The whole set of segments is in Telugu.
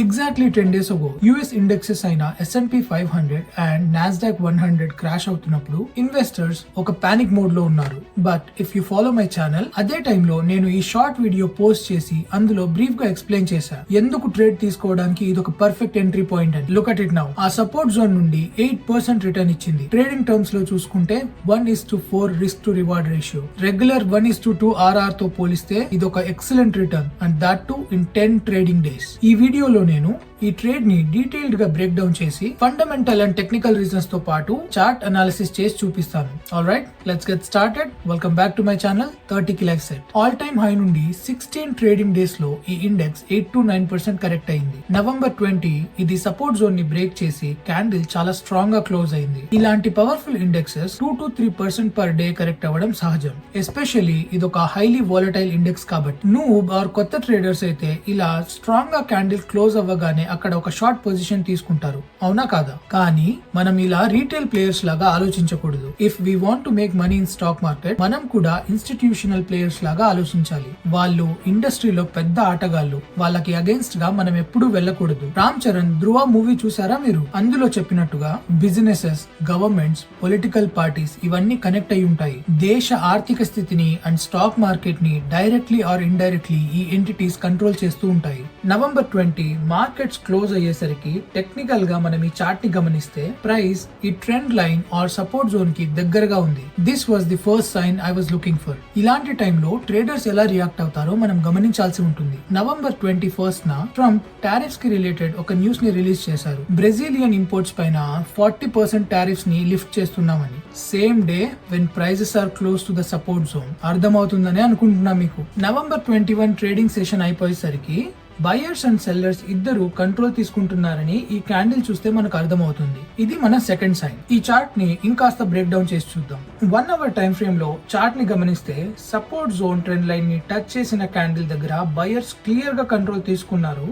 Exactly 10 days ago, US indexes అయిన S&P 500 అండ్ NASDAQ 100 క్రాష్ అవుతున్నప్పుడు ఇన్వెస్టర్స్ ఒక పానిక్ మోడ్ లో ఉన్నారు. But if you follow my channel, అదే టైంలో నేను ఈ షార్ట్ వీడియో పోస్ట్ చేసి అందులో బ్రీఫ్ గా ఎక్స్ప్లెయిన్ చేశాను ఎందుకు ట్రేడ్ తీసుకోవడానికి ఇది ఒక పర్ఫెక్ట్ ఎంట్రీ పాయింట్ అని. Look at it now. ఆ సపోర్ట్ జోన్ నుండి 8% రిటర్న్ ఇచ్చింది. ట్రేడింగ్ టర్మ్స్ లో చూసుకుంటే 1:4 risk to reward ratio. Regular 1:2 RR తో పోలిస్తే ఇది ఒక excellent return, and that to in 10 trading days. ఈ వీడియోలో నేను ఈ ట్రేడ్ ని డీటెయిల్డ్ గా బ్రేక్ డౌన్ చేసి ఫండమెంటల్ అండ్ టెక్నికల్ రీజన్స్ తో పాటు చార్ట్ అనాలిసిస్ చేసి చూపిస్తాను. Alright, let's get started. Welcome back to my channel 30 కి like set. All time high నుండి 16 ట్రేడింగ్ డేస్ లో ఈ ఇండెక్స్ 8 to 9% కరెక్ట్ అయింది. నవంబర్ 20 ఇది సపోర్ట్ జోన్ ని బ్రేక్ చేసి క్యాండిల్ చాలా స్ట్రాంగ్ గా క్లోజ్ అయింది. ఇలాంటి powerful indexes 2 to 3% per day correct అవ్వడం సహజం. ఎస్పెషల్లీ ఇది ఒక హైలీ వాలటైల్ ఇండెక్స్ కాబట్టి. నూబ్ ఆర్ కొత్త ట్రేడర్స్ అయితే ఇలా స్ట్రాంగ్ గా క్యాండిల్ క్లోజ్ అవ్వగానే అక్కడ ఒక షార్ట్ పొజిషన్ తీసుకుంటారు, అవునా కాదా? కానీ మనం ఇలా రీటైల్ ప్లేయర్స్ లాగా ఆలోచించకూడదు. If we want to make money in stock market, మనం కూడా ఇన్స్టిట్యూషనల్ ప్లేయర్స్ లాగా ఆలోచించాలి. వాళ్ళు ఇండస్ట్రీలో పెద్ద ఆటగాళ్ళు, వాళ్ళకి అగేన్స్ట్ గా మనం ఎప్పుడూ వెళ్ళకూడదు. రామ్ చరణ్ ధ్రువ మూవీ చూసారా మీరు? అందులో చెప్పినట్టుగా బిజినెసెస్, గవర్నమెంట్స్, పొలిటికల్ పార్టీస్ ఇవన్నీ కనెక్ట్ అయి ఉంటాయి. దేశ ఆర్థిక స్థితిని అండ్ స్టాక్ మార్కెట్ ని డైరెక్ట్లీ ఆర్ ఇండైరెక్ట్లీ ఈ ఎంటిటీస్ కంట్రోల్ చేస్తూ ఉంటాయి. నవంబర్ 20 మార్కెట్స్ క్లోజ్ అయ్యేసరికి టెక్నికల్ గా మనం ఈ చార్ట్ ని గమనిస్తే ప్రైస్ ఈ trend line or support zone కి దగ్గరగా ఉంది. This was the first sign I was looking for. ఇలాంటి టైంలో ట్రేడర్స్ ఎలా రియాక్ట్ అవుతారో మనం గమనించాల్సి ఉంటుంది. నవంబర్ 21 న ట్రంప్ టారిఫ్స్ కి రిలేటెడ్ ఒక న్యూస్ ని రిలీజ్ చేశారు. బ్రెజిలియన్ ఇంపోర్ట్స్ పైన 40% టారిఫ్స్ ని లిఫ్ట్ చేస్తున్నామని. Same day when prices are close to the support zone. అర్థమవుతుందని అనుకుంటున్నా మీకు. నవంబర్ 21 ట్రేడింగ్ సెషన్ అయిపోయేసరికి బయర్స్ అండ్ సెల్లర్స్ ఇద్దరు కంట్రోల్ తీసుకుంటున్నారని ఈ క్యాండిల్ చూస్తే మనకు అర్థమవుతుంది. ఇది మన సెకండ్ సైన్. ఈ చార్ట్ ని ఇంకాస్త బ్రేక్ డౌన్ చేసి చూద్దాం. 1 hour టైం ఫ్రేమ్ లో చార్ట్ ని గమనిస్తే సపోర్ట్ జోన్ ట్రెండ్ లైన్ ని టచ్ చేసిన క్యాండిల్ దగ్గర బయర్స్ క్లియర్ గా కంట్రోల్ తీసుకున్నారు,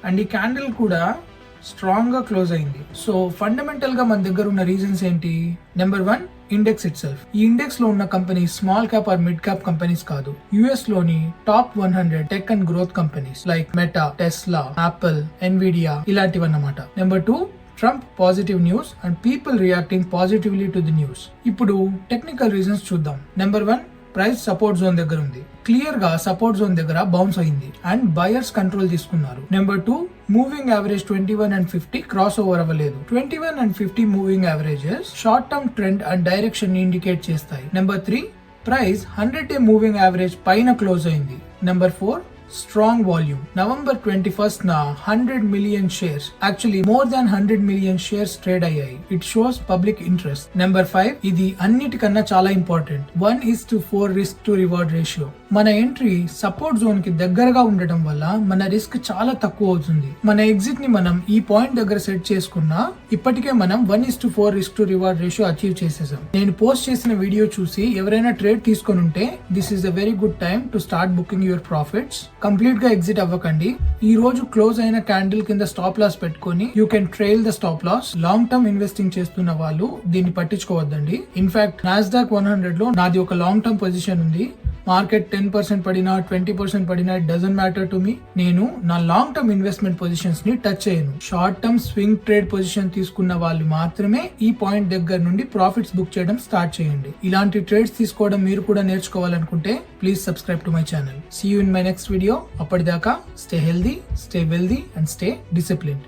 అండ్ ఈ క్యాండిల్ కూడా స్ట్రాంగ్ గా క్లోజ్ అయింది. సో ఫండమెంటల్ గా మన దగ్గర ఉన్న రీజన్స్ ఏంటి? Number 1, index it self. ఈ ఇండెక్స్ లో ఉన్న companies small cap or mid cap companies కాదు. యుఎస్ లోని top 100 tech and growth companies like meta, Tesla, Apple, Nvidia ఇలాంటివన్నమాట. Number 2, Trump positive news and people reacting positively to the news. ఇప్పుడు టెక్నికల్ రీజన్స్ చూద్దాం. నెంబర్ 1, ప్రైస్ సపోర్ట్ జోన్ దగ్గర ఉంది. క్లియర్ గా సపోర్ట్ జోన్ దగ్గర బౌన్స్ అయింది అండ్ బయర్స్ కంట్రోల్ తీసుకున్నారు. Number 2, moving average 21 and 50 cross over అవ్వలేదు. 21 and 50 moving averages short term trend and direction ని ఇండికేట్ చేస్తాయి. Number 3, price 100-day moving average పైన క్లోజ్ అయింది. Number 4, strong volume. నవంబర్ 21 న 100 million shares, actually more than 100 million shares trade అయ్యాయి. It shows public interest. Number 5, ఇది అన్నిటికన్నా చాలా important, 1:4 risk to reward ratio. మన ఎంట్రీ సపోర్ట్ జోన్ కి దగ్గరగా ఉండటం వల్ల మన రిస్క్ చాలా తక్కువ అవుతుంది. మన ఎగ్జిట్ ని మనం ఈ పాయింట్ దగ్గర సెట్ చేసుకున్నా ఇప్పటికే మనం 1:4 risk to reward ratio achieve చేసేసాం. నేను పోస్ట్ చేసిన వీడియో చూసి ఎవరైనా ట్రేడ్ తీసుకొని ఉంటే this is a very good time to start booking your profits. Complete గా ఎగ్జిట్ అవ్వకండి. ఈ రోజు క్లోజ్ అయిన క్యాండిల్ కింద స్టాప్ లాస్ పెట్టుకొని you can trail the stop loss. Long term investing చేస్తున్న వాళ్ళు దీన్ని పట్టించుకోవద్దండి. ఇన్ఫాక్ట్ NASDAQ 100 లో నాది ఒక లాంగ్ టర్మ్ పొజిషన్ ఉంది. మార్కెట్ 10% పడినా 20% పడినా it doesn't matter to me. నేను నా లాంగ్ టర్మ్ ఇన్వెస్ట్మెంట్ పొజిషన్స్ ని టచ్ చేయను. Short term swing trade position తీసుకున్న వాళ్ళు మాత్రమే ఈ పాయింట్ దగ్గర నుండి ప్రాఫిట్స్ బుక్ చేయడం స్టార్ట్ చేయండి. ఇలాంటి ట్రేడ్స్ తీసుకోవడం మీరు కూడా నేర్చుకోవాలనుకుంటే please subscribe to my channel. See you in my next video. అప్పటిదాకా stay healthy, stay wealthy and stay disciplined.